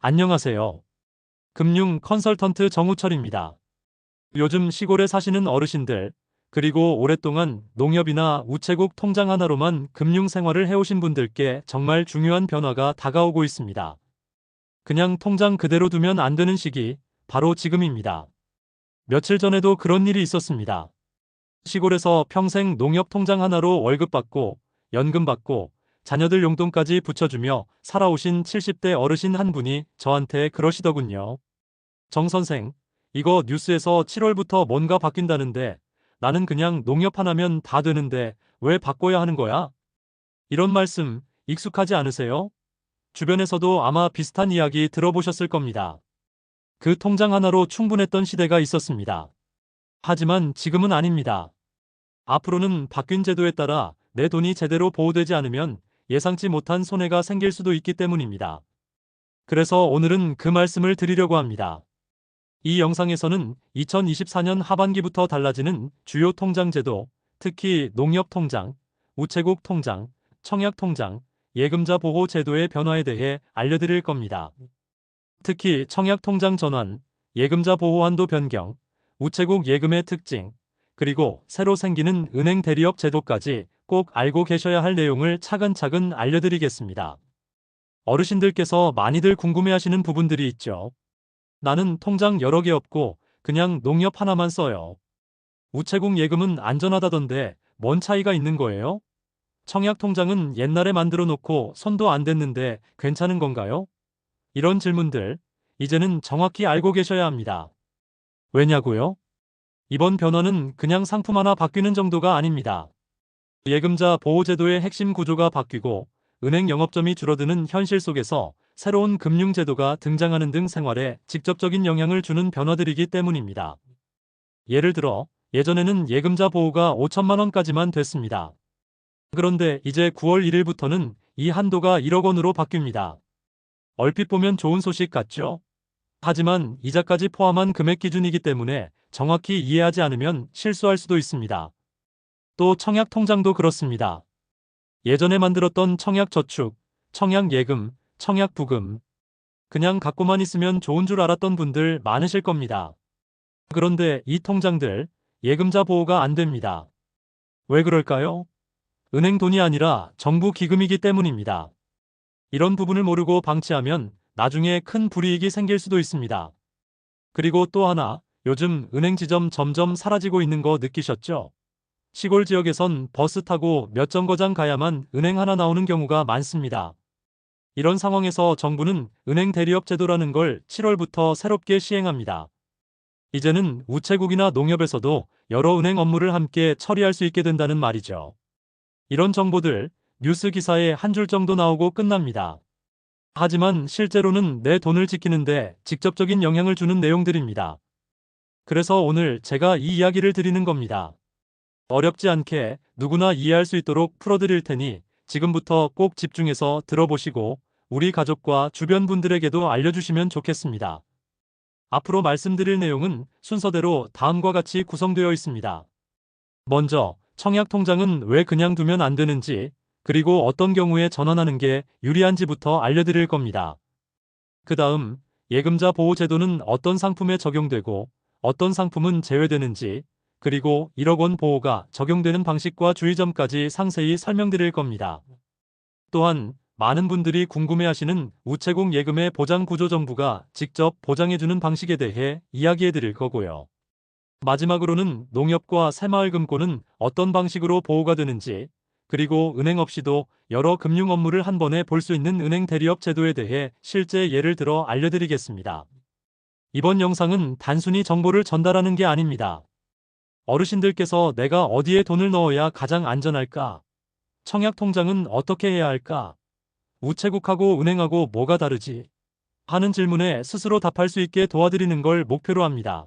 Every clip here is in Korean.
안녕하세요. 금융 컨설턴트 정우철입니다. 요즘 시골에 사시는 어르신들, 그리고 오랫동안 농협이나 우체국 통장 하나로만 금융 생활을 해오신 분들께 정말 중요한 변화가 다가오고 있습니다. 그냥 통장 그대로 두면 안 되는 시기, 바로 지금입니다. 며칠 전에도 그런 일이 있었습니다. 시골에서 평생 농협 통장 하나로 월급 받고, 연금 받고, 자녀들 용돈까지 붙여주며 살아오신 70대 어르신 한 분이 저한테 그러시더군요. 정 선생, 이거 뉴스에서 7월부터 뭔가 바뀐다는데 나는 그냥 농협 하나면 다 되는데 왜 바꿔야 하는 거야? 이런 말씀 익숙하지 않으세요? 주변에서도 아마 비슷한 이야기 들어보셨을 겁니다. 그 통장 하나로 충분했던 시대가 있었습니다. 하지만 지금은 아닙니다. 앞으로는 바뀐 제도에 따라 내 돈이 제대로 보호되지 않으면 예상치 못한 손해가 생길 수도 있기 때문입니다. 그래서 오늘은 그 말씀을 드리려고 합니다. 이 영상에서는 2024년 하반기부터 달라지는 주요 통장 제도, 특히 농협 통장, 우체국 통장, 청약 통장, 예금자 보호 제도의 변화에 대해 알려드릴 겁니다. 특히 청약 통장 전환, 예금자 보호 한도 변경, 우체국 예금의 특징, 그리고 새로 생기는 은행 대리업 제도까지 꼭 알고 계셔야 할 내용을 차근차근 알려드리겠습니다. 어르신들께서 많이들 궁금해하시는 부분들이 있죠. 나는 통장 여러 개 없고 그냥 농협 하나만 써요. 우체국 예금은 안전하다던데 뭔 차이가 있는 거예요? 청약 통장은 옛날에 만들어 놓고 손도 안 댔는데 괜찮은 건가요? 이런 질문들, 이제는 정확히 알고 계셔야 합니다. 왜냐고요? 이번 변화는 그냥 상품 하나 바뀌는 정도가 아닙니다. 예금자 보호제도의 핵심 구조가 바뀌고 은행 영업점이 줄어드는 현실 속에서 새로운 금융제도가 등장하는 등 생활에 직접적인 영향을 주는 변화들이기 때문입니다. 예를 들어 예전에는 예금자 보호가 5천만 원까지만 됐습니다. 그런데 이제 9월 1일부터는 이 한도가 1억 원으로 바뀝니다. 얼핏 보면 좋은 소식 같죠? 하지만 이자까지 포함한 금액 기준이기 때문에 정확히 이해하지 않으면 실수할 수도 있습니다. 또 청약 통장도 그렇습니다. 예전에 만들었던 청약저축, 청약예금, 청약부금, 그냥 갖고만 있으면 좋은 줄 알았던 분들 많으실 겁니다. 그런데 이 통장들, 예금자 보호가 안 됩니다. 왜 그럴까요? 은행 돈이 아니라 정부 기금이기 때문입니다. 이런 부분을 모르고 방치하면 나중에 큰 불이익이 생길 수도 있습니다. 그리고 또 하나, 요즘 은행 지점 점점 사라지고 있는 거 느끼셨죠? 시골 지역에선 버스 타고 몇 정거장 가야만 은행 하나 나오는 경우가 많습니다. 이런 상황에서 정부는 은행 대리업 제도라는 걸 7월부터 새롭게 시행합니다. 이제는 우체국이나 농협에서도 여러 은행 업무를 함께 처리할 수 있게 된다는 말이죠. 이런 정보들 뉴스 기사에 한 줄 정도 나오고 끝납니다. 하지만 실제로는 내 돈을 지키는데 직접적인 영향을 주는 내용들입니다. 그래서 오늘 제가 이 이야기를 드리는 겁니다. 어렵지 않게 누구나 이해할 수 있도록 풀어드릴 테니 지금부터 꼭 집중해서 들어보시고 우리 가족과 주변 분들에게도 알려주시면 좋겠습니다. 앞으로 말씀드릴 내용은 순서대로 다음과 같이 구성되어 있습니다. 먼저 청약 통장은 왜 그냥 두면 안 되는지, 그리고 어떤 경우에 전환하는 게 유리한지부터 알려드릴 겁니다. 그 다음 예금자 보호 제도는 어떤 상품에 적용되고 어떤 상품은 제외되는지, 그리고 1억 원 보호가 적용되는 방식과 주의점까지 상세히 설명드릴 겁니다. 또한 많은 분들이 궁금해하시는 우체국 예금의 보장 구조, 정부가 직접 보장해주는 방식에 대해 이야기해드릴 거고요. 마지막으로는 농협과 새마을금고는 어떤 방식으로 보호가 되는지, 그리고 은행 없이도 여러 금융 업무를 한 번에 볼 수 있는 은행 대리업 제도에 대해 실제 예를 들어 알려드리겠습니다. 이번 영상은 단순히 정보를 전달하는 게 아닙니다. 어르신들께서 내가 어디에 돈을 넣어야 가장 안전할까? 청약 통장은 어떻게 해야 할까? 우체국하고 은행하고 뭐가 다르지? 하는 질문에 스스로 답할 수 있게 도와드리는 걸 목표로 합니다.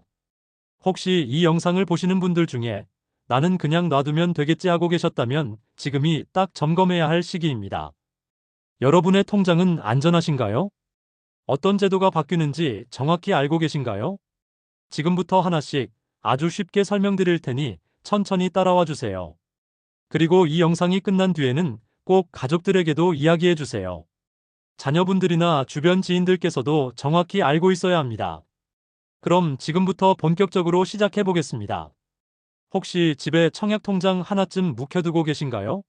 혹시 이 영상을 보시는 분들 중에 나는 그냥 놔두면 되겠지 하고 계셨다면 지금이 딱 점검해야 할 시기입니다. 여러분의 통장은 안전하신가요? 어떤 제도가 바뀌는지 정확히 알고 계신가요? 지금부터 하나씩 아주 쉽게 설명드릴 테니 천천히 따라와 주세요. 그리고 이 영상이 끝난 뒤에는 꼭 가족들에게도 이야기해 주세요. 자녀분들이나 주변 지인들께서도 정확히 알고 있어야 합니다. 그럼 지금부터 본격적으로 시작해 보겠습니다. 혹시 집에 청약 통장 하나쯤 묵혀두고 계신가요?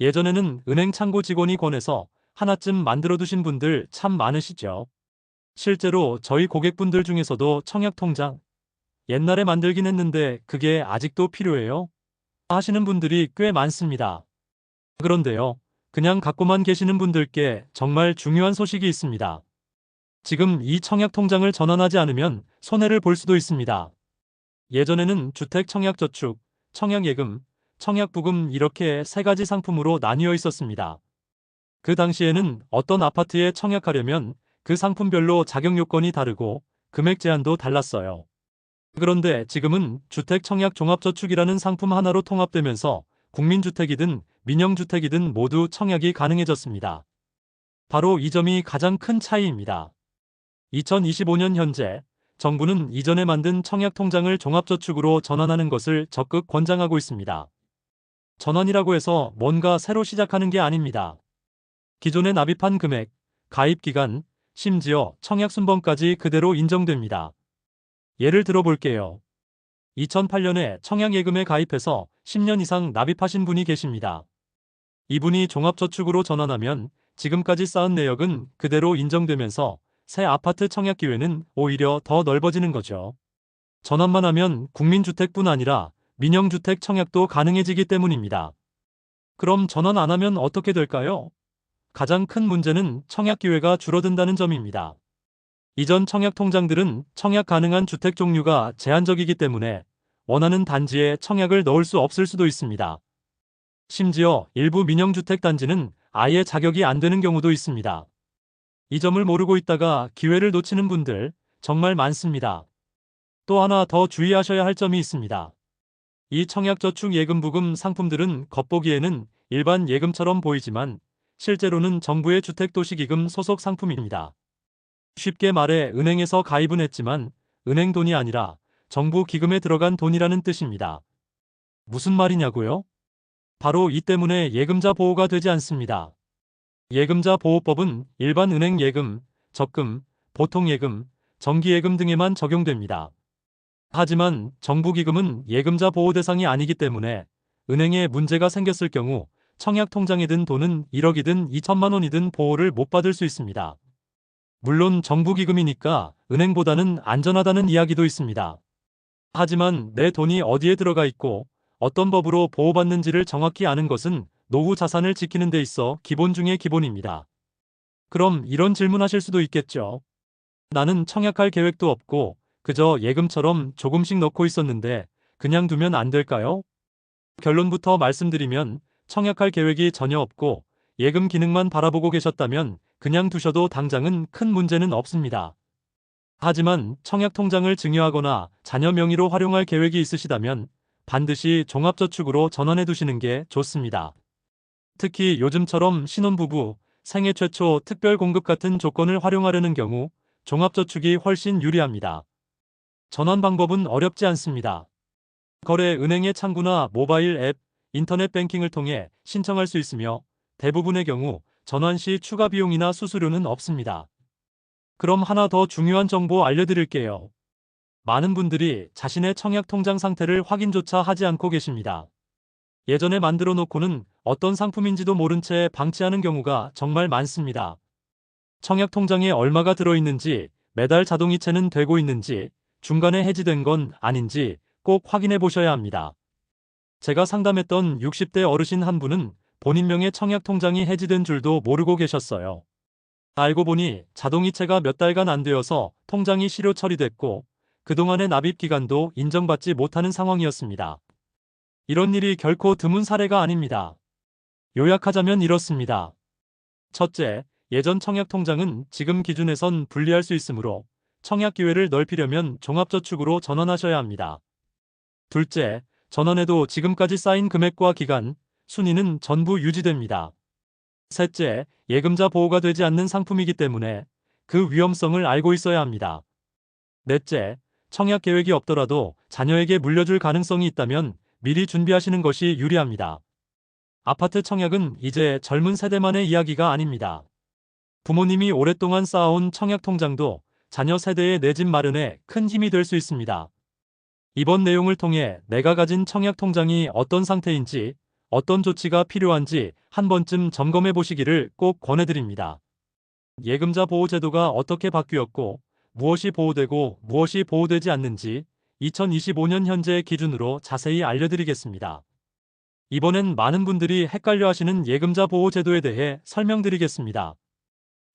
예전에는 은행 창고 직원이 권해서 하나쯤 만들어 두신 분들 참 많으시죠? 실제로 저희 고객분들 중에서도 청약 통장 옛날에 만들긴 했는데 그게 아직도 필요해요? 하시는 분들이 꽤 많습니다. 그런데요, 그냥 갖고만 계시는 분들께 정말 중요한 소식이 있습니다. 지금 이 청약 통장을 전환하지 않으면 손해를 볼 수도 있습니다. 예전에는 주택 청약저축, 청약예금, 청약부금 이렇게 세 가지 상품으로 나뉘어 있었습니다. 그 당시에는 어떤 아파트에 청약하려면 그 상품별로 자격 요건이 다르고 금액 제한도 달랐어요. 그런데 지금은 주택청약종합저축이라는 상품 하나로 통합되면서 국민주택이든 민영주택이든 모두 청약이 가능해졌습니다. 바로 이 점이 가장 큰 차이입니다. 2025년 현재 정부는 이전에 만든 청약통장을 종합저축으로 전환하는 것을 적극 권장하고 있습니다. 전환이라고 해서 뭔가 새로 시작하는 게 아닙니다. 기존에 납입한 금액, 가입기간, 심지어 청약순번까지 그대로 인정됩니다. 예를 들어 볼게요. 2008년에 청약예금에 가입해서 10년 이상 납입하신 분이 계십니다. 이분이 종합저축으로 전환하면 지금까지 쌓은 내역은 그대로 인정되면서 새 아파트 청약 기회는 오히려 더 넓어지는 거죠. 전환만 하면 국민주택뿐 아니라 민영주택 청약도 가능해지기 때문입니다. 그럼 전환 안 하면 어떻게 될까요? 가장 큰 문제는 청약 기회가 줄어든다는 점입니다. 이전 청약 통장들은 청약 가능한 주택 종류가 제한적이기 때문에 원하는 단지에 청약을 넣을 수 없을 수도 있습니다. 심지어 일부 민영주택 단지는 아예 자격이 안 되는 경우도 있습니다. 이 점을 모르고 있다가 기회를 놓치는 분들 정말 많습니다. 또 하나 더 주의하셔야 할 점이 있습니다. 이 청약저축예금부금 상품들은 겉보기에는 일반 예금처럼 보이지만 실제로는 정부의 주택도시기금 소속 상품입니다. 쉽게 말해 은행에서 가입은 했지만 은행 돈이 아니라 정부 기금에 들어간 돈이라는 뜻입니다. 무슨 말이냐고요? 바로 이 때문에 예금자 보호가 되지 않습니다. 예금자 보호법은 일반 은행 예금, 적금, 보통예금, 정기예금 등에만 적용됩니다. 하지만 정부기금은 예금자 보호 대상이 아니기 때문에 은행에 문제가 생겼을 경우 청약통장에 든 돈은 1억이든 2천만 원이든 보호를 못 받을 수 있습니다. 물론 정부기금이니까 은행보다는 안전하다는 이야기도 있습니다. 하지만 내 돈이 어디에 들어가 있고 어떤 법으로 보호받는지를 정확히 아는 것은 노후 자산을 지키는 데 있어 기본 중의 기본입니다. 그럼 이런 질문하실 수도 있겠죠. 나는 청약할 계획도 없고 그저 예금처럼 조금씩 넣고 있었는데 그냥 두면 안 될까요? 결론부터 말씀드리면 청약할 계획이 전혀 없고 예금 기능만 바라보고 계셨다면 그냥 두셔도 당장은 큰 문제는 없습니다. 하지만 청약통장을 증여하거나 자녀 명의로 활용할 계획이 있으시다면 반드시 종합저축으로 전환해 두시는 게 좋습니다. 특히 요즘처럼 신혼부부, 생애 최초 특별 공급 같은 조건을 활용하려는 경우 종합저축이 훨씬 유리합니다. 전환 방법은 어렵지 않습니다. 거래 은행의 창구나 모바일 앱, 인터넷 뱅킹을 통해 신청할 수 있으며 대부분의 경우 전환 시 추가 비용이나 수수료는 없습니다. 그럼 하나 더 중요한 정보 알려드릴게요. 많은 분들이 자신의 청약 통장 상태를 확인조차 하지 않고 계십니다. 예전에 만들어 놓고는 어떤 상품인지도 모른 채 방치하는 경우가 정말 많습니다. 청약 통장에 얼마가 들어있는지, 매달 자동이체는 되고 있는지, 중간에 해지된 건 아닌지 꼭 확인해 보셔야 합니다. 제가 상담했던 60대 어르신 한 분은 본인 명의 청약 통장이 해지된 줄도 모르고 계셨어요. 알고 보니 자동이체가 몇 달간 안 되어서 통장이 실효 처리됐고 그동안의 납입 기간도 인정받지 못하는 상황이었습니다. 이런 일이 결코 드문 사례가 아닙니다. 요약하자면 이렇습니다. 첫째, 예전 청약 통장은 지금 기준에선 분리할 수 있으므로 청약 기회를 넓히려면 종합저축으로 전환하셔야 합니다. 둘째, 전환해도 지금까지 쌓인 금액과 기간, 순위는 전부 유지됩니다. 셋째, 예금자 보호가 되지 않는 상품이기 때문에 그 위험성을 알고 있어야 합니다. 넷째, 청약 계획이 없더라도 자녀에게 물려줄 가능성이 있다면 미리 준비하시는 것이 유리합니다. 아파트 청약은 이제 젊은 세대만의 이야기가 아닙니다. 부모님이 오랫동안 쌓아온 청약통장도 자녀 세대의 내 집 마련에 큰 힘이 될 수 있습니다. 이번 내용을 통해 내가 가진 청약통장이 어떤 상태인지, 어떤 조치가 필요한지 한 번쯤 점검해 보시기를 꼭 권해드립니다. 예금자 보호제도가 어떻게 바뀌었고, 무엇이 보호되고 무엇이 보호되지 않는지 2025년 현재 기준으로 자세히 알려드리겠습니다. 이번엔 많은 분들이 헷갈려 하시는 예금자 보호제도에 대해 설명드리겠습니다.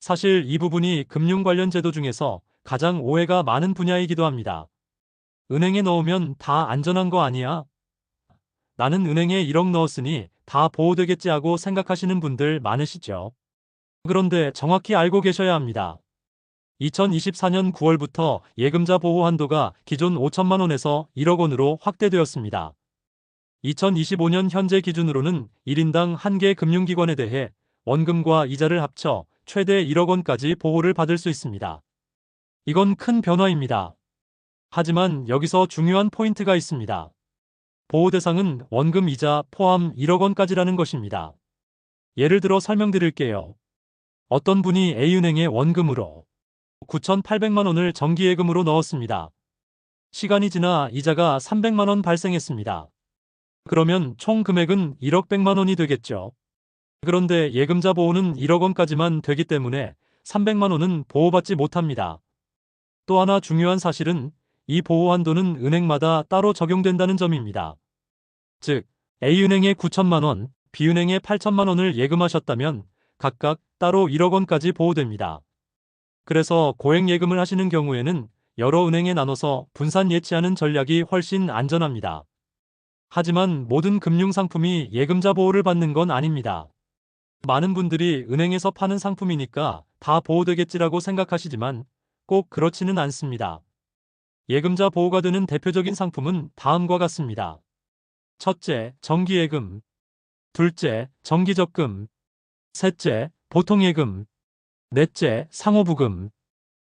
사실 이 부분이 금융 관련 제도 중에서 가장 오해가 많은 분야이기도 합니다. 은행에 넣으면 다 안전한 거 아니야? 나는 은행에 1억 넣었으니 다 보호되겠지 하고 생각하시는 분들 많으시죠? 그런데 정확히 알고 계셔야 합니다. 2024년 9월부터 예금자 보호 한도가 기존 5천만 원에서 1억 원으로 확대되었습니다. 2025년 현재 기준으로는 1인당 1개 금융기관에 대해 원금과 이자를 합쳐 최대 1억 원까지 보호를 받을 수 있습니다. 이건 큰 변화입니다. 하지만 여기서 중요한 포인트가 있습니다. 보호 대상은 원금 이자 포함 1억 원까지라는 것입니다. 예를 들어 설명드릴게요. 어떤 분이 A은행에 원금으로 9,800만 원을 정기예금으로 넣었습니다. 시간이 지나 이자가 300만 원 발생했습니다. 그러면 총 금액은 1억 100만 원이 되겠죠. 그런데 예금자 보호는 1억 원까지만 되기 때문에 300만 원은 보호받지 못합니다. 또 하나 중요한 사실은 이 보호 한도는 은행마다 따로 적용된다는 점입니다. 즉, A은행에 9천만 원, B은행에 8천만 원을 예금하셨다면 각각 따로 1억 원까지 보호됩니다. 그래서 고액 예금을 하시는 경우에는 여러 은행에 나눠서 분산 예치하는 전략이 훨씬 안전합니다. 하지만 모든 금융상품이 예금자 보호를 받는 건 아닙니다. 많은 분들이 은행에서 파는 상품이니까 다 보호되겠지라고 생각하시지만 꼭 그렇지는 않습니다. 예금자 보호가 되는 대표적인 상품은 다음과 같습니다. 첫째, 정기예금. 둘째, 정기적금. 셋째, 보통예금. 넷째, 상호부금.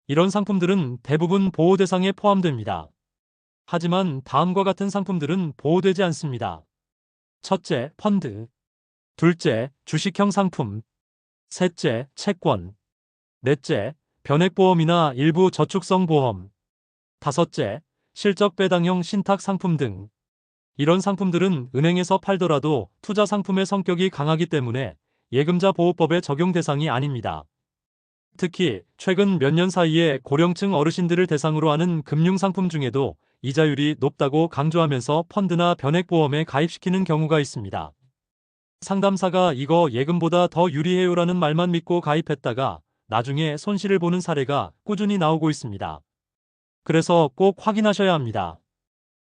이런 상품들은 대부분 보호 대상에 포함됩니다. 하지만 다음과 같은 상품들은 보호되지 않습니다. 첫째, 펀드. 둘째, 주식형 상품. 셋째, 채권. 넷째, 변액보험이나 일부 저축성 보험. 다섯째, 실적 배당형 신탁 상품 등. 이런 상품들은 은행에서 팔더라도 투자 상품의 성격이 강하기 때문에 예금자 보호법의 적용 대상이 아닙니다. 특히 최근 몇 년 사이에 고령층 어르신들을 대상으로 하는 금융상품 중에도 이자율이 높다고 강조하면서 펀드나 변액보험에 가입시키는 경우가 있습니다. 상담사가 이거 예금보다 더 유리해요라는 말만 믿고 가입했다가 나중에 손실을 보는 사례가 꾸준히 나오고 있습니다. 그래서 꼭 확인하셔야 합니다.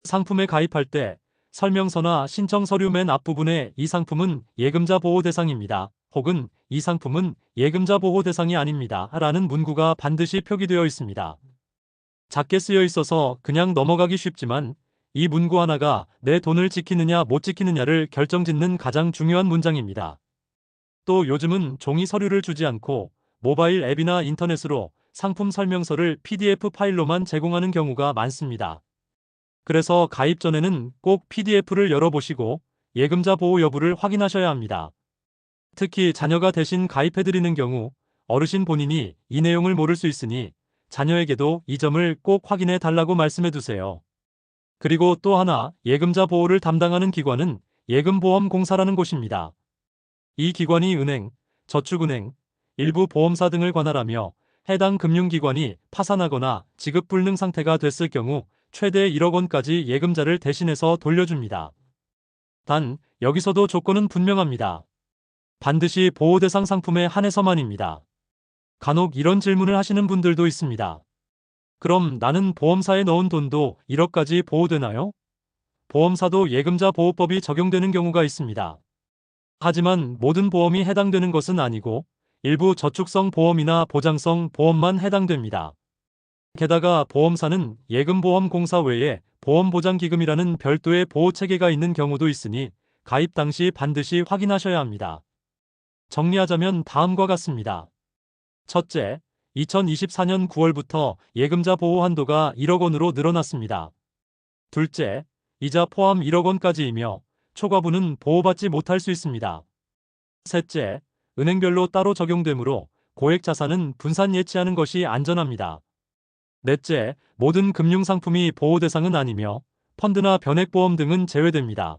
상품에 가입할 때 설명서나 신청 서류 맨 앞부분에 이 상품은 예금자 보호 대상입니다. 혹은 이 상품은 예금자 보호 대상이 아닙니다. 라는 문구가 반드시 표기되어 있습니다. 작게 쓰여 있어서 그냥 넘어가기 쉽지만 이 문구 하나가 내 돈을 지키느냐 못 지키느냐를 결정짓는 가장 중요한 문장입니다. 또 요즘은 종이 서류를 주지 않고 모바일 앱이나 인터넷으로 상품 설명서를 PDF 파일로만 제공하는 경우가 많습니다. 그래서 가입 전에는 꼭 PDF를 열어보시고 예금자 보호 여부를 확인하셔야 합니다. 특히 자녀가 대신 가입해드리는 경우 어르신 본인이 이 내용을 모를 수 있으니 자녀에게도 이 점을 꼭 확인해 달라고 말씀해 두세요. 그리고 또 하나, 예금자 보호를 담당하는 기관은 예금보험공사라는 곳입니다. 이 기관이 은행, 저축은행, 일부 보험사 등을 관할하며 해당 금융기관이 파산하거나 지급 불능 상태가 됐을 경우 최대 1억 원까지 예금자를 대신해서 돌려줍니다. 단, 여기서도 조건은 분명합니다. 반드시 보호 대상 상품에 한해서만입니다. 간혹 이런 질문을 하시는 분들도 있습니다. 그럼 나는 보험사에 넣은 돈도 1억까지 보호되나요? 보험사도 예금자 보호법이 적용되는 경우가 있습니다. 하지만 모든 보험이 해당되는 것은 아니고 일부 저축성 보험이나 보장성 보험만 해당됩니다. 게다가 보험사는 예금보험공사 외에 보험보장기금이라는 별도의 보호체계가 있는 경우도 있으니 가입 당시 반드시 확인하셔야 합니다. 정리하자면 다음과 같습니다. 첫째, 2024년 9월부터 예금자 보호 한도가 1억 원으로 늘어났습니다. 둘째, 이자 포함 1억 원까지이며 초과분은 보호받지 못할 수 있습니다. 셋째, 은행별로 따로 적용되므로 고액 자산은 분산 예치하는 것이 안전합니다. 넷째, 모든 금융상품이 보호 대상은 아니며 펀드나 변액보험 등은 제외됩니다.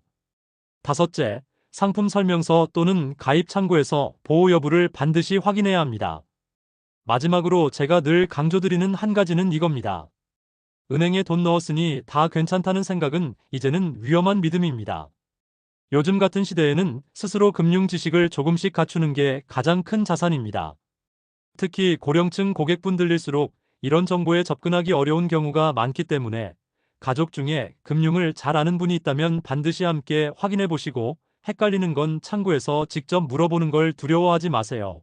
다섯째, 상품 설명서 또는 가입 창구에서 보호 여부를 반드시 확인해야 합니다. 마지막으로 제가 늘 강조드리는 한 가지는 이겁니다. 은행에 돈 넣었으니 다 괜찮다는 생각은 이제는 위험한 믿음입니다. 요즘 같은 시대에는 스스로 금융 지식을 조금씩 갖추는 게 가장 큰 자산입니다. 특히 고령층 고객분들일수록 이런 정보에 접근하기 어려운 경우가 많기 때문에 가족 중에 금융을 잘 아는 분이 있다면 반드시 함께 확인해 보시고 헷갈리는 건 창구에서 직접 물어보는 걸 두려워하지 마세요.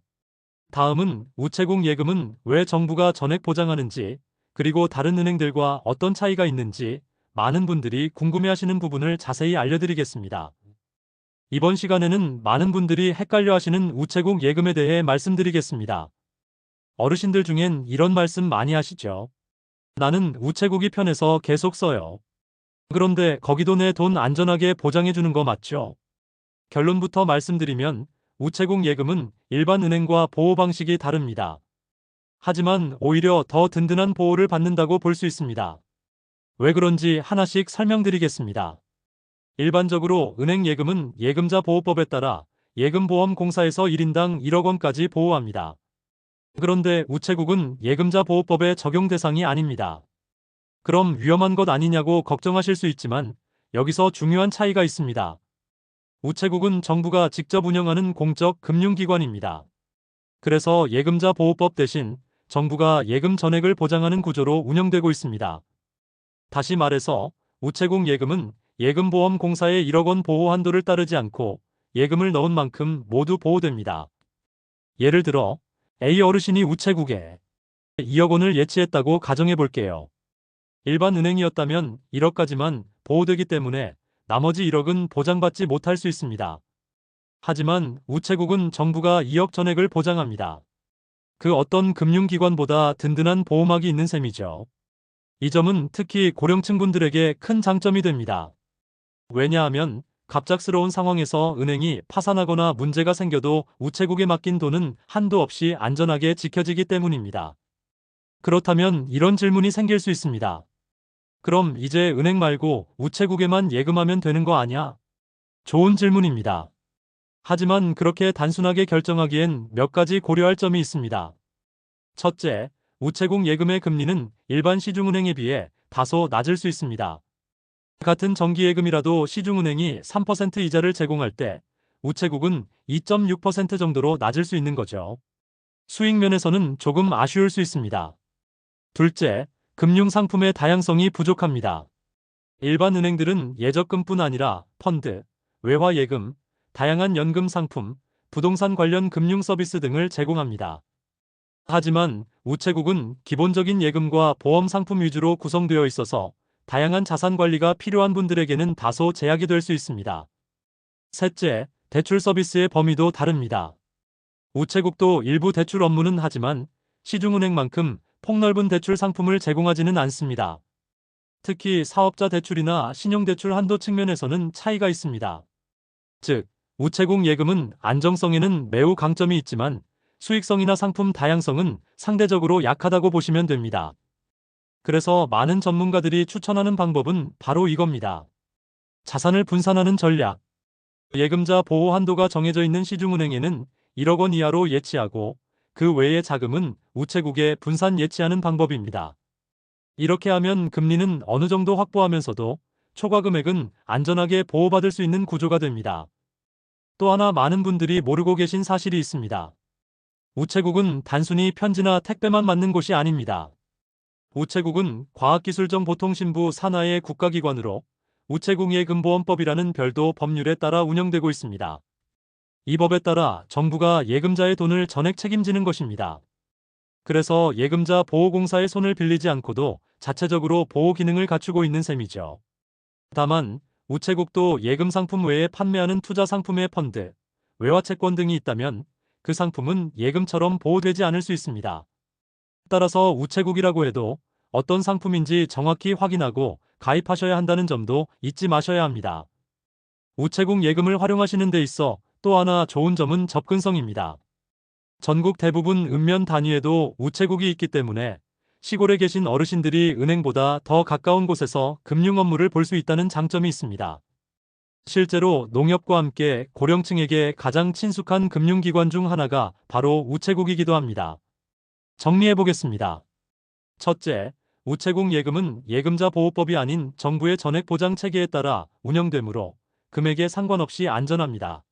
다음은 우체국 예금은 왜 정부가 전액 보장하는지, 그리고 다른 은행들과 어떤 차이가 있는지 많은 분들이 궁금해하시는 부분을 자세히 알려드리겠습니다. 이번 시간에는 많은 분들이 헷갈려 하시는 우체국 예금에 대해 말씀드리겠습니다. 어르신들 중엔 이런 말씀 많이 하시죠. 나는 우체국이 편해서 계속 써요. 그런데 거기도 내 돈 안전하게 보장해주는 거 맞죠? 결론부터 말씀드리면 우체국 예금은 일반 은행과 보호 방식이 다릅니다. 하지만 오히려 더 든든한 보호를 받는다고 볼 수 있습니다. 왜 그런지 하나씩 설명드리겠습니다. 일반적으로 은행 예금은 예금자 보호법에 따라 예금보험공사에서 1인당 1억 원까지 보호합니다. 그런데 우체국은 예금자 보호법의 적용 대상이 아닙니다. 그럼 위험한 것 아니냐고 걱정하실 수 있지만 여기서 중요한 차이가 있습니다. 우체국은 정부가 직접 운영하는 공적 금융기관입니다. 그래서 예금자 보호법 대신 정부가 예금 전액을 보장하는 구조로 운영되고 있습니다. 다시 말해서 우체국 예금은 예금보험공사의 1억 원 보호 한도를 따르지 않고 예금을 넣은 만큼 모두 보호됩니다. 예를 들어 A 어르신이 우체국에 2억 원을 예치했다고 가정해 볼게요. 일반 은행이었다면 1억까지만 보호되기 때문에 나머지 1억은 보장받지 못할 수 있습니다. 하지만 우체국은 정부가 2억 전액을 보장합니다. 그 어떤 금융기관보다 든든한 보호막이 있는 셈이죠. 이 점은 특히 고령층 분들에게 큰 장점이 됩니다. 왜냐하면 갑작스러운 상황에서 은행이 파산하거나 문제가 생겨도 우체국에 맡긴 돈은 한도 없이 안전하게 지켜지기 때문입니다. 그렇다면 이런 질문이 생길 수 있습니다. 그럼 이제 은행 말고 우체국에만 예금하면 되는 거 아냐? 좋은 질문입니다. 하지만 그렇게 단순하게 결정하기엔 몇 가지 고려할 점이 있습니다. 첫째, 우체국 예금의 금리는 일반 시중은행에 비해 다소 낮을 수 있습니다. 같은 정기예금이라도 시중은행이 3% 이자를 제공할 때 우체국은 2.6% 정도로 낮을 수 있는 거죠. 수익 면에서는 조금 아쉬울 수 있습니다. 둘째, 금융상품의 다양성이 부족합니다. 일반 은행들은 예적금뿐 아니라 펀드, 외화예금, 다양한 연금 상품, 부동산 관련 금융 서비스 등을 제공합니다. 하지만 우체국은 기본적인 예금과 보험 상품 위주로 구성되어 있어서 다양한 자산 관리가 필요한 분들에게는 다소 제약이 될 수 있습니다. 셋째, 대출 서비스의 범위도 다릅니다. 우체국도 일부 대출 업무는 하지만 시중은행만큼 폭넓은 대출 상품을 제공하지는 않습니다. 특히 사업자 대출이나 신용대출 한도 측면에서는 차이가 있습니다. 즉, 우체국 예금은 안정성에는 매우 강점이 있지만 수익성이나 상품 다양성은 상대적으로 약하다고 보시면 됩니다. 그래서 많은 전문가들이 추천하는 방법은 바로 이겁니다. 자산을 분산하는 전략. 예금자 보호 한도가 정해져 있는 시중은행에는 1억 원 이하로 예치하고 그 외의 자금은 우체국에 분산 예치하는 방법입니다. 이렇게 하면 금리는 어느 정도 확보하면서도 초과 금액은 안전하게 보호받을 수 있는 구조가 됩니다. 또 하나 많은 분들이 모르고 계신 사실이 있습니다. 우체국은 단순히 편지나 택배만 맞는 곳이 아닙니다. 우체국은 과학기술정보통신부 산하의 국가기관으로 우체국예금보험법이라는 별도 법률에 따라 운영되고 있습니다. 이 법에 따라 정부가 예금자의 돈을 전액 책임지는 것입니다. 그래서 예금자 보호공사의 손을 빌리지 않고도 자체적으로 보호 기능을 갖추고 있는 셈이죠. 다만 우체국도 예금 상품 외에 판매하는 투자 상품의 펀드, 외화채권 등이 있다면 그 상품은 예금처럼 보호되지 않을 수 있습니다. 따라서 우체국이라고 해도 어떤 상품인지 정확히 확인하고 가입하셔야 한다는 점도 잊지 마셔야 합니다. 우체국 예금을 활용하시는 데 있어 또 하나 좋은 점은 접근성입니다. 전국 대부분 읍면 단위에도 우체국이 있기 때문에 시골에 계신 어르신들이 은행보다 더 가까운 곳에서 금융 업무를 볼 수 있다는 장점이 있습니다. 실제로 농협과 함께 고령층에게 가장 친숙한 금융기관 중 하나가 바로 우체국이기도 합니다. 정리해 보겠습니다. 첫째, 우체국 예금은 예금자 보호법이 아닌 정부의 전액보장 체계에 따라 운영되므로 금액에 상관없이 안전합니다.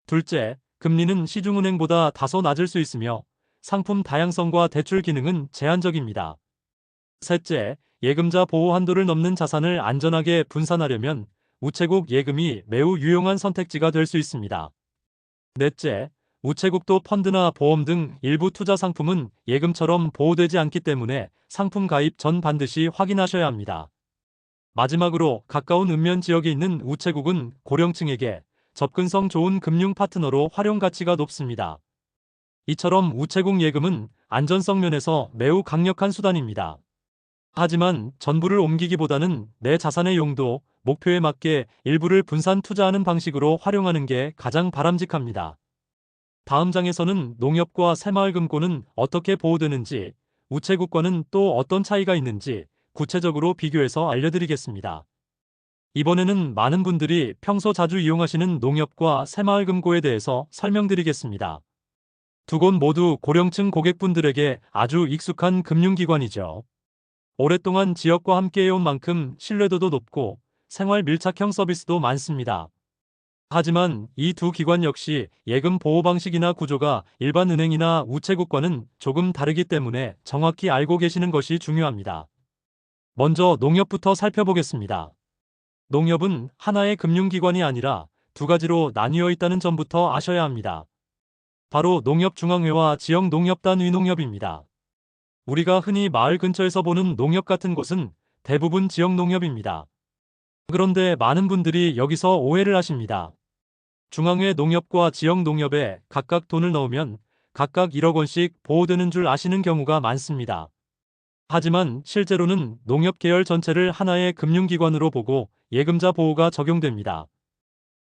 둘째, 금리는 시중은행보다 다소 낮을 수 있으며 상품 다양성과 대출 기능은 제한적입니다. 셋째, 예금자 보호 한도를 넘는 자산을 안전하게 분산하려면 우체국 예금이 매우 유용한 선택지가 될 수 있습니다. 넷째, 우체국도 펀드나 보험 등 일부 투자 상품은 예금처럼 보호되지 않기 때문에 상품 가입 전 반드시 확인하셔야 합니다. 마지막으로 가까운 읍면 지역에 있는 우체국은 고령층에게 접근성 좋은 금융 파트너로 활용 가치가 높습니다. 이처럼 우체국 예금은 안전성 면에서 매우 강력한 수단입니다. 하지만 전부를 옮기기보다는 내 자산의 용도, 목표에 맞게 일부를 분산 투자하는 방식으로 활용하는 게 가장 바람직합니다. 다음 장에서는 농협과 새마을금고는 어떻게 보호되는지, 우체국과는 또 어떤 차이가 있는지 구체적으로 비교해서 알려드리겠습니다. 이번에는 많은 분들이 평소 자주 이용하시는 농협과 새마을금고에 대해서 설명드리겠습니다. 두 곳 모두 고령층 고객분들에게 아주 익숙한 금융기관이죠. 오랫동안 지역과 함께해온 만큼 신뢰도도 높고 생활 밀착형 서비스도 많습니다. 하지만 이 두 기관 역시 예금 보호 방식이나 구조가 일반 은행이나 우체국과는 조금 다르기 때문에 정확히 알고 계시는 것이 중요합니다. 먼저 농협부터 살펴보겠습니다. 농협은 하나의 금융기관이 아니라 두 가지로 나뉘어 있다는 점부터 아셔야 합니다. 바로 농협중앙회와 지역농협단 위농협입니다. 우리가 흔히 마을 근처에서 보는 농협 같은 곳은 대부분 지역농협입니다. 그런데 많은 분들이 여기서 오해를 하십니다. 중앙회 농협과 지역농협에 각각 돈을 넣으면 각각 1억 원씩 보호되는 줄 아시는 경우가 많습니다. 하지만 실제로는 농협 계열 전체를 하나의 금융기관으로 보고 예금자 보호가 적용됩니다.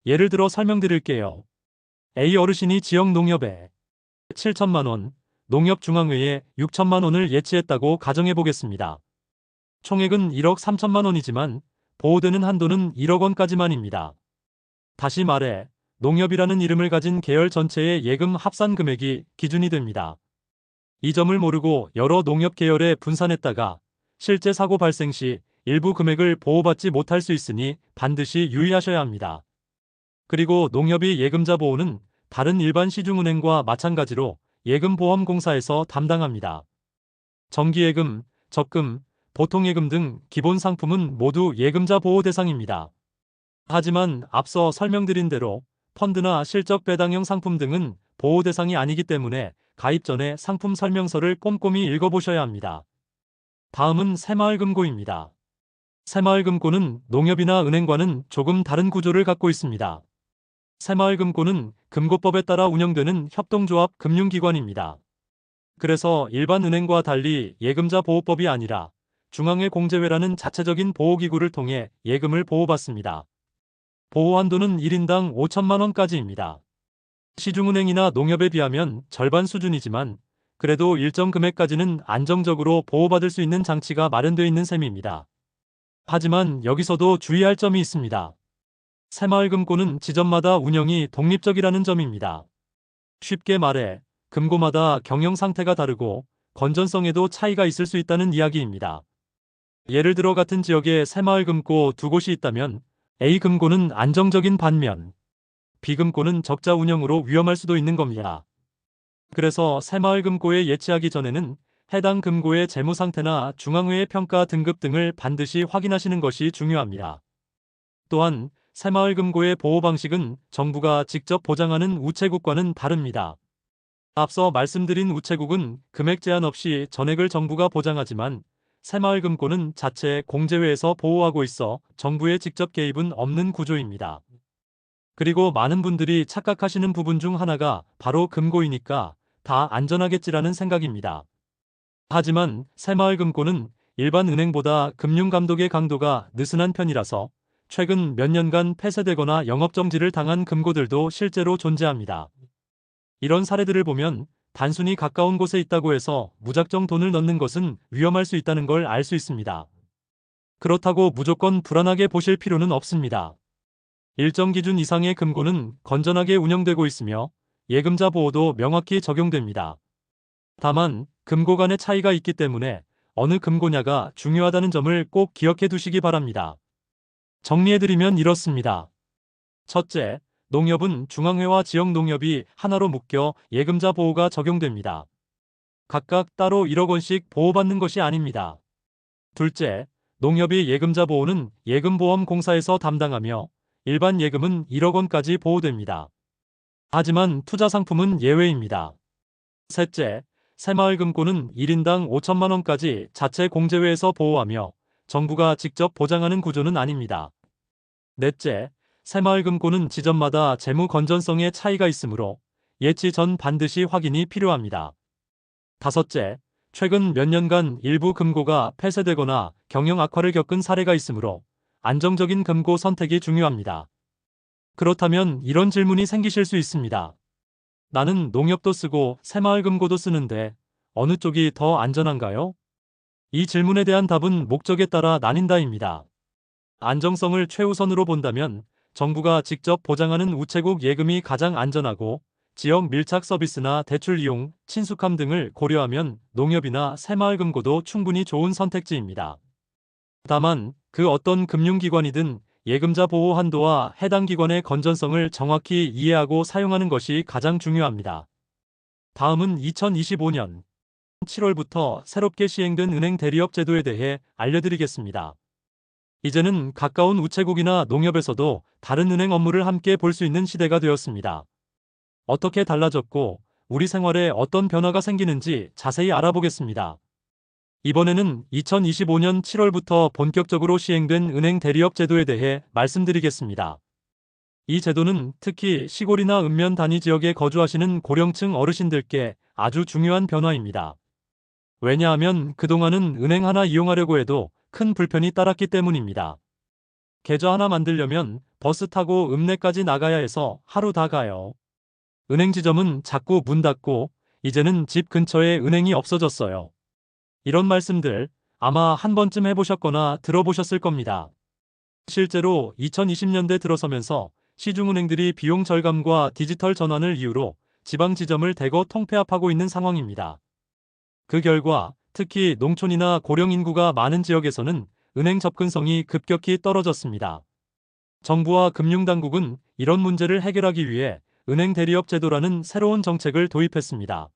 예를 들어 설명드릴게요. A 어르신이 지역농협에 7천만 원, 농협중앙회에 6천만 원을 예치했다고 가정해 보겠습니다. 총액은 1억 3천만 원이지만 보호되는 한도는 1억 원까지만입니다. 다시 말해 농협이라는 이름을 가진 계열 전체의 예금 합산 금액이 기준이 됩니다. 이 점을 모르고 여러 농협 계열에 분산했다가 실제 사고 발생 시 일부 금액을 보호받지 못할 수 있으니 반드시 유의하셔야 합니다. 그리고 농협이 예금자 보호는 다른 일반 시중은행과 마찬가지로 예금보험공사에서 담당합니다. 정기예금, 적금, 보통예금 등 기본 상품은 모두 예금자 보호 대상입니다. 하지만 앞서 설명드린 대로 펀드나 실적 배당형 상품 등은 보호 대상이 아니기 때문에 가입 전에 상품 설명서를 꼼꼼히 읽어보셔야 합니다. 다음은 새마을금고입니다. 새마을금고는 농협이나 은행과는 조금 다른 구조를 갖고 있습니다. 새마을금고는 금고법에 따라 운영되는 협동조합 금융기관입니다. 그래서 일반 은행과 달리 예금자 보호법이 아니라 중앙회 공제회라는 자체적인 보호기구를 통해 예금을 보호받습니다. 보호 한도는 1인당 5천만 원까지입니다. 시중은행이나 농협에 비하면 절반 수준이지만 그래도 일정 금액까지는 안정적으로 보호받을 수 있는 장치가 마련되어 있는 셈입니다. 하지만 여기서도 주의할 점이 있습니다. 새마을금고는 지점마다 운영이 독립적이라는 점입니다. 쉽게 말해 금고마다 경영 상태가 다르고 건전성에도 차이가 있을 수 있다는 이야기입니다. 예를 들어 같은 지역에 새마을금고 두 곳이 있다면 A금고는 안정적인 반면 B금고는 적자 운영으로 위험할 수도 있는 겁니다. 그래서 새마을금고에 예치하기 전에는 해당 금고의 재무 상태나 중앙회의 평가 등급 등을 반드시 확인하시는 것이 중요합니다. 또한 새마을금고의 보호 방식은 정부가 직접 보장하는 우체국과는 다릅니다. 앞서 말씀드린 우체국은 금액 제한 없이 전액을 정부가 보장하지만 새마을금고는 자체 공제회에서 보호하고 있어 정부의 직접 개입은 없는 구조입니다. 그리고 많은 분들이 착각하시는 부분 중 하나가 바로 금고이니까 다 안전하겠지라는 생각입니다. 하지만 새마을금고는 일반 은행보다 금융감독의 강도가 느슨한 편이라서 최근 몇 년간 폐쇄되거나 영업정지를 당한 금고들도 실제로 존재합니다. 이런 사례들을 보면 단순히 가까운 곳에 있다고 해서 무작정 돈을 넣는 것은 위험할 수 있다는 걸 알 수 있습니다. 그렇다고 무조건 불안하게 보실 필요는 없습니다. 일정 기준 이상의 금고는 건전하게 운영되고 있으며 예금자 보호도 명확히 적용됩니다. 다만 금고 간의 차이가 있기 때문에 어느 금고냐가 중요하다는 점을 꼭 기억해 두시기 바랍니다. 정리해드리면 이렇습니다. 첫째, 농협은 중앙회와 지역농협이 하나로 묶여 예금자 보호가 적용됩니다. 각각 따로 1억 원씩 보호받는 것이 아닙니다. 둘째, 농협이 예금자 보호는 예금보험공사에서 담당하며 일반 예금은 1억 원까지 보호됩니다. 하지만 투자 상품은 예외입니다. 셋째, 새마을금고는 1인당 5천만 원까지 자체 공제회에서 보호하며 정부가 직접 보장하는 구조는 아닙니다. 넷째, 새마을금고는 지점마다 재무 건전성의 차이가 있으므로 예치 전 반드시 확인이 필요합니다. 다섯째, 최근 몇 년간 일부 금고가 폐쇄되거나 경영 악화를 겪은 사례가 있으므로 안정적인 금고 선택이 중요합니다. 그렇다면 이런 질문이 생기실 수 있습니다. 나는 농협도 쓰고 새마을금고도 쓰는데 어느 쪽이 더 안전한가요? 이 질문에 대한 답은 목적에 따라 나뉜다입니다. 안정성을 최우선으로 본다면 정부가 직접 보장하는 우체국 예금이 가장 안전하고 지역 밀착 서비스나 대출 이용, 친숙함 등을 고려하면 농협이나 새마을금고도 충분히 좋은 선택지입니다. 다만 그 어떤 금융기관이든 예금자 보호 한도와 해당 기관의 건전성을 정확히 이해하고 사용하는 것이 가장 중요합니다. 다음은 2025년 7월부터 새롭게 시행된 은행 대리업 제도에 대해 알려드리겠습니다. 이제는 가까운 우체국이나 농협에서도 다른 은행 업무를 함께 볼 수 있는 시대가 되었습니다. 어떻게 달라졌고 우리 생활에 어떤 변화가 생기는지 자세히 알아보겠습니다. 이번에는 2025년 7월부터 본격적으로 시행된 은행 대리업 제도에 대해 말씀드리겠습니다. 이 제도는 특히 시골이나 읍면 단위 지역에 거주하시는 고령층 어르신들께 아주 중요한 변화입니다. 왜냐하면 그동안은 은행 하나 이용하려고 해도 큰 불편이 따랐기 때문입니다. 계좌 하나 만들려면 버스 타고 읍내까지 나가야 해서 하루 다 가요. 은행 지점은 자꾸 문 닫고 이제는 집 근처에 은행이 없어졌어요. 이런 말씀들 아마 한 번쯤 해보셨거나 들어보셨을 겁니다. 실제로 2020년대 들어서면서 시중은행들이 비용 절감과 디지털 전환을 이유로 지방 지점을 대거 통폐합하고 있는 상황입니다. 그 결과 특히 농촌이나 고령 인구가 많은 지역에서는 은행 접근성이 급격히 떨어졌습니다. 정부와 금융당국은 이런 문제를 해결하기 위해 은행 대리업 제도라는 새로운 정책을 도입했습니다.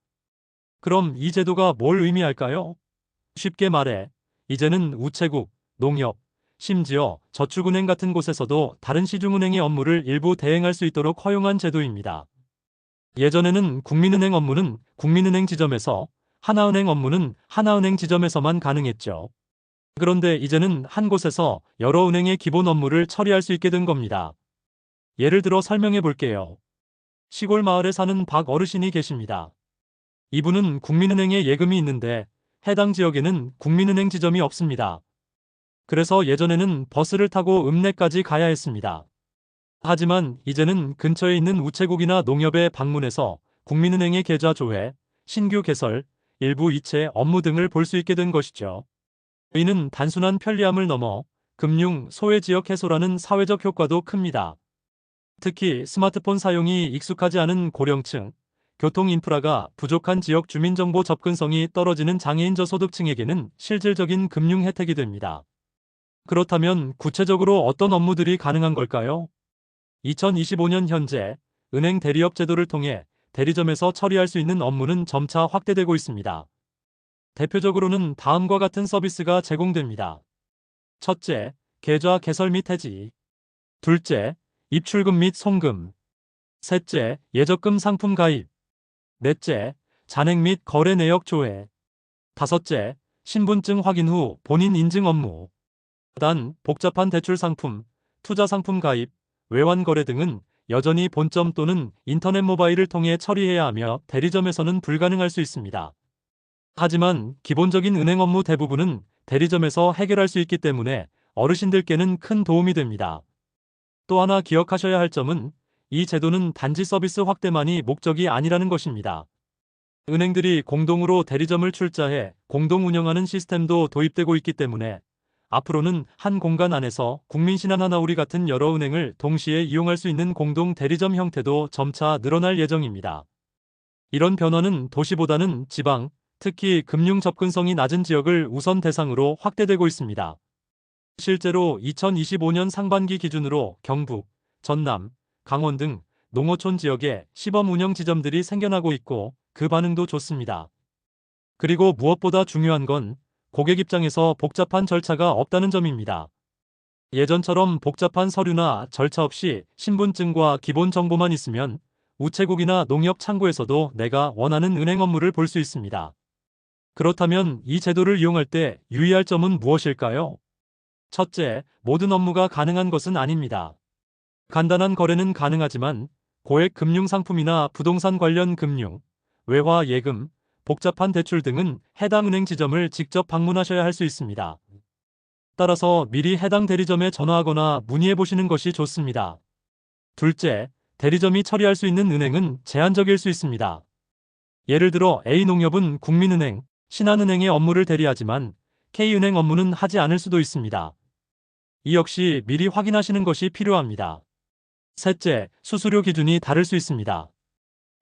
그럼 이 제도가 뭘 의미할까요? 쉽게 말해, 이제는 우체국, 농협, 심지어 저축은행 같은 곳에서도 다른 시중은행의 업무를 일부 대행할 수 있도록 허용한 제도입니다. 예전에는 국민은행 업무는 국민은행 지점에서, 하나은행 업무는 하나은행 지점에서만 가능했죠. 그런데 이제는 한 곳에서 여러 은행의 기본 업무를 처리할 수 있게 된 겁니다. 예를 들어 설명해 볼게요. 시골 마을에 사는 박 어르신이 계십니다. 이분은 국민은행에 예금이 있는데 해당 지역에는 국민은행 지점이 없습니다. 그래서 예전에는 버스를 타고 읍내까지 가야 했습니다. 하지만 이제는 근처에 있는 우체국이나 농협에 방문해서 국민은행의 계좌 조회, 신규 개설, 일부 이체 업무 등을 볼 수 있게 된 것이죠. 이는 단순한 편리함을 넘어 금융 소외 지역 해소라는 사회적 효과도 큽니다. 특히 스마트폰 사용이 익숙하지 않은 고령층, 교통 인프라가 부족한 지역 주민정보 접근성이 떨어지는 장애인 저소득층에게는 실질적인 금융 혜택이 됩니다. 그렇다면 구체적으로 어떤 업무들이 가능한 걸까요? 2025년 현재 은행 대리업 제도를 통해 대리점에서 처리할 수 있는 업무는 점차 확대되고 있습니다. 대표적으로는 다음과 같은 서비스가 제공됩니다. 첫째, 계좌 개설 및 해지. 둘째, 입출금 및 송금. 셋째, 예적금 상품 가입. 넷째, 잔액 및 거래 내역 조회. 다섯째, 신분증 확인 후 본인 인증 업무. 단, 복잡한 대출 상품, 투자 상품 가입, 외환 거래 등은 여전히 본점 또는 인터넷 모바일을 통해 처리해야 하며 대리점에서는 불가능할 수 있습니다. 하지만 기본적인 은행 업무 대부분은 대리점에서 해결할 수 있기 때문에 어르신들께는 큰 도움이 됩니다. 또 하나 기억하셔야 할 점은 이 제도는 단지 서비스 확대만이 목적이 아니라는 것입니다. 은행들이 공동으로 대리점을 출자해 공동 운영하는 시스템도 도입되고 있기 때문에 앞으로는 한 공간 안에서 국민신한하나우리 같은 여러 은행을 동시에 이용할 수 있는 공동 대리점 형태도 점차 늘어날 예정입니다. 이런 변화는 도시보다는 지방, 특히 금융 접근성이 낮은 지역을 우선 대상으로 확대되고 있습니다. 실제로 2025년 상반기 기준으로 경북, 전남, 강원 등 농어촌 지역에 시범 운영 지점들이 생겨나고 있고 그 반응도 좋습니다. 그리고 무엇보다 중요한 건 고객 입장에서 복잡한 절차가 없다는 점입니다. 예전처럼 복잡한 서류나 절차 없이 신분증과 기본 정보만 있으면 우체국이나 농협 창구에서도 내가 원하는 은행 업무를 볼 수 있습니다. 그렇다면 이 제도를 이용할 때 유의할 점은 무엇일까요? 첫째, 모든 업무가 가능한 것은 아닙니다. 간단한 거래는 가능하지만 고액 금융 상품이나 부동산 관련 금융, 외화 예금, 복잡한 대출 등은 해당 은행 지점을 직접 방문하셔야 할 수 있습니다. 따라서 미리 해당 대리점에 전화하거나 문의해 보시는 것이 좋습니다. 둘째, 대리점이 처리할 수 있는 은행은 제한적일 수 있습니다. 예를 들어 A농협은 국민은행, 신한은행의 업무를 대리하지만 K은행 업무는 하지 않을 수도 있습니다. 이 역시 미리 확인하시는 것이 필요합니다. 셋째, 수수료 기준이 다를 수 있습니다.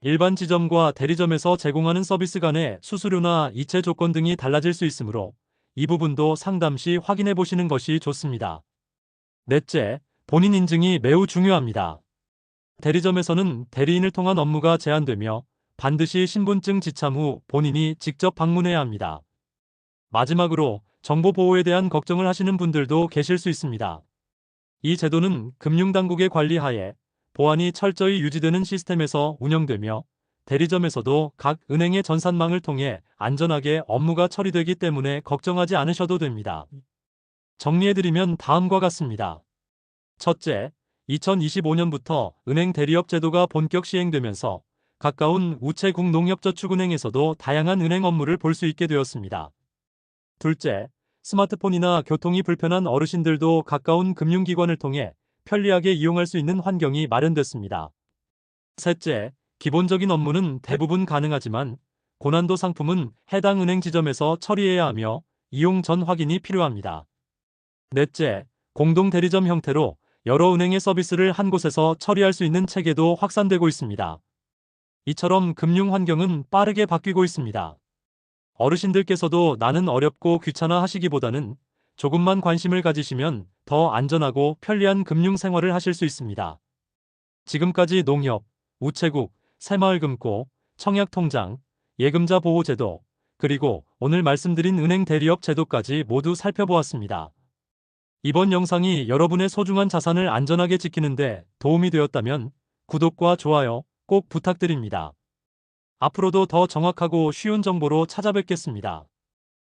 일반 지점과 대리점에서 제공하는 서비스 간의 수수료나 이체 조건 등이 달라질 수 있으므로 이 부분도 상담 시 확인해 보시는 것이 좋습니다. 넷째, 본인 인증이 매우 중요합니다. 대리점에서는 대리인을 통한 업무가 제한되며 반드시 신분증 지참 후 본인이 직접 방문해야 합니다. 마지막으로 정보 보호에 대한 걱정을 하시는 분들도 계실 수 있습니다. 이 제도는 금융당국의 관리 하에 보안이 철저히 유지되는 시스템에서 운영되며 대리점에서도 각 은행의 전산망을 통해 안전하게 업무가 처리되기 때문에 걱정하지 않으셔도 됩니다. 정리해드리면 다음과 같습니다. 첫째, 2025년부터 은행 대리업 제도가 본격 시행되면서 가까운 우체국 농협저축은행에서도 다양한 은행 업무를 볼 수 있게 되었습니다. 둘째, 스마트폰이나 교통이 불편한 어르신들도 가까운 금융기관을 통해 편리하게 이용할 수 있는 환경이 마련됐습니다. 셋째, 기본적인 업무는 대부분 가능하지만 고난도 상품은 해당 은행 지점에서 처리해야 하며 이용 전 확인이 필요합니다. 넷째, 공동 대리점 형태로 여러 은행의 서비스를 한 곳에서 처리할 수 있는 체계도 확산되고 있습니다. 이처럼 금융 환경은 빠르게 바뀌고 있습니다. 어르신들께서도 나는 어렵고 귀찮아 하시기보다는 조금만 관심을 가지시면 더 안전하고 편리한 금융 생활을 하실 수 있습니다. 지금까지 농협, 우체국, 새마을금고, 청약통장, 예금자 보호제도, 그리고 오늘 말씀드린 은행 대리업 제도까지 모두 살펴보았습니다. 이번 영상이 여러분의 소중한 자산을 안전하게 지키는데 도움이 되었다면 구독과 좋아요 꼭 부탁드립니다. 앞으로도 더 정확하고 쉬운 정보로 찾아뵙겠습니다.